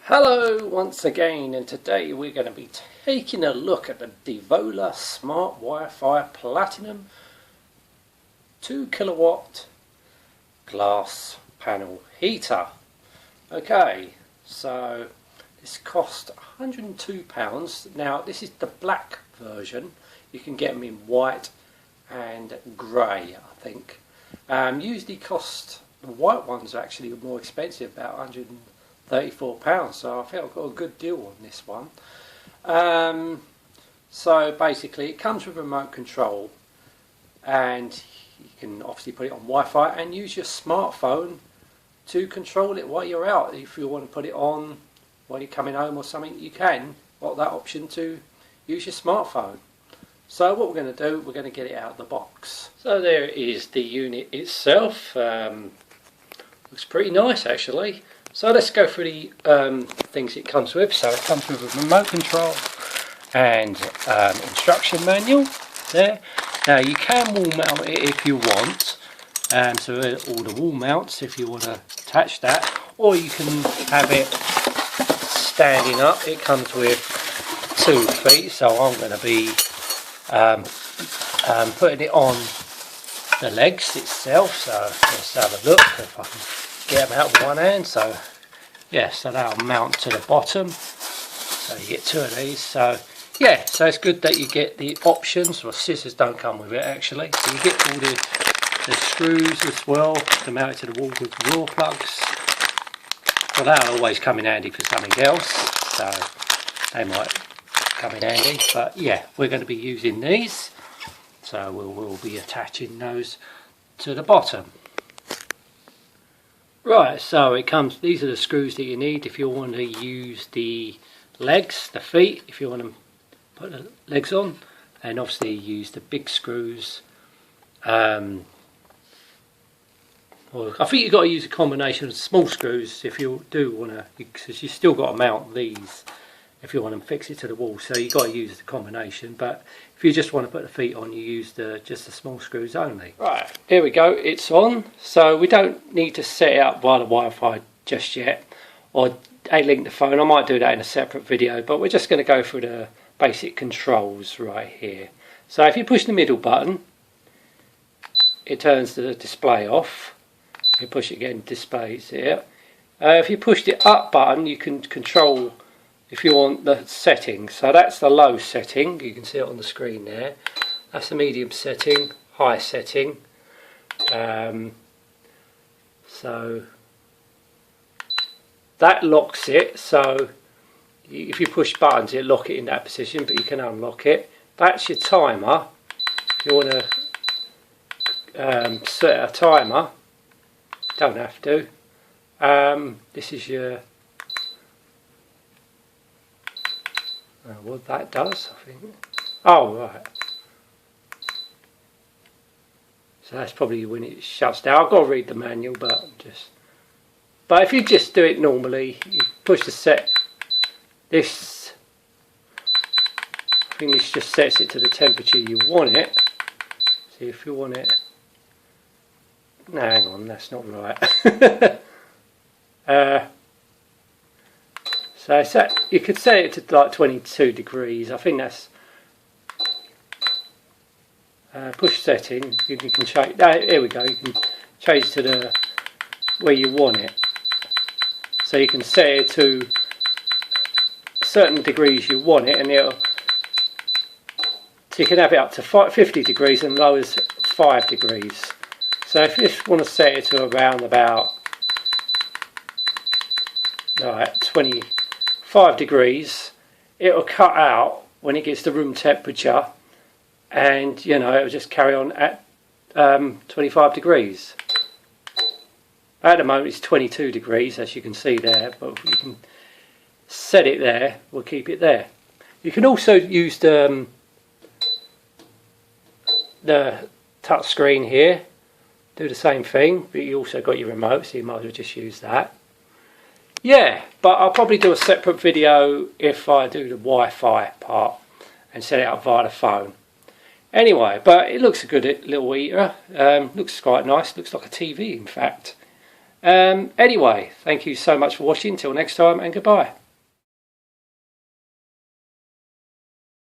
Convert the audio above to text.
Hello once again, and today we're going to be taking a look at the Devola Smart Wi-Fi Platinum 2 kilowatt glass panel heater. Okay, so this cost £102. Now this is the black version. You can get them in white and grey, I think. Usually cost, the white ones are actually more expensive, about £134, so I think I've got a good deal on this one. So basically it comes with remote control, and you can obviously put it on Wi-Fi and use your smartphone to control it while you're out. If you want to put it on while you're coming home or something, you can got that option to use your smartphone. So what we're going to do, we're going to get it out of the box. So there is the unit itself. Looks pretty nice actually. So let's go through the things it comes with. So it comes with a remote control and instruction manual there. Now you can wall mount it if you want. So all the wall mounts if you want to attach that, or you can have it standing up. It comes with 2 feet, so I'm going to be putting it on the legs itself. So let's have a look if I can get them out with one hand. So yeah, so that'll mount to the bottom, so you get 2 of these. So yeah, so it's good that you get the options. Well, scissors don't come with it actually, so you get all the screws as well to mount it to the wall with the raw plugs. Well, that'll always come in handy for something else, so they might come in handy. But yeah, we're going to be using these, so we'll be attaching those to the bottom. Right, so it comes, these are the screws that you need if you want to use the legs, the feet, if you want to put the legs on, and obviously use the big screws. Well, I think you've got to use a combination of small screws if you do want to, because you've still got to mount these if you want to fix it to the wall, so you've got to use the combination. But if you just want to put the feet on, you use just the small screws only. Right, there we go, it's on. So we don't need to set it up via the Wi-Fi just yet, or link the phone. I might do that in a separate video, but we're just going to go through the basic controls right here. So if you push the middle button, it turns the display off. If you push it again, it displays here. If you push the up button, you can control if you want the settings. So that's the low setting, you can see it on the screen there. That's the medium setting, high setting. So that locks it, so if you push buttons it'll lock it in that position, but you can unlock it. That's your timer. If you want to set a timer, don't have to. This is your what that does, I think. Oh right, so that's probably when it shuts down. I've got to read the manual, but if you just do it normally, you push the set. This, I think this just sets it to the temperature you want it. See if you want it. No, hang on, that's not right. So you could set it to like 22 degrees. I think that's push setting. You can change. Here we go. You can change to the where you want it. So you can set it to certain degrees you want it, and so you can have it up to 50 degrees and low as 5 degrees. So if you just want to set it to around about 25 degrees, it'll cut out when it gets to room temperature, and you know, it'll just carry on at 25 degrees. At the moment it's 22 degrees, as you can see there, but you can set it there, we'll keep it there. You can also use the touch screen here, do the same thing, but you also got your remote, so you might as well just use that. Yeah, but I'll probably do a separate video if I do the Wi-Fi part and set it up via the phone. Anyway, but it looks a good little heater. Looks quite nice, looks like a TV in fact. Anyway, thank you so much for watching. Till next time, and goodbye.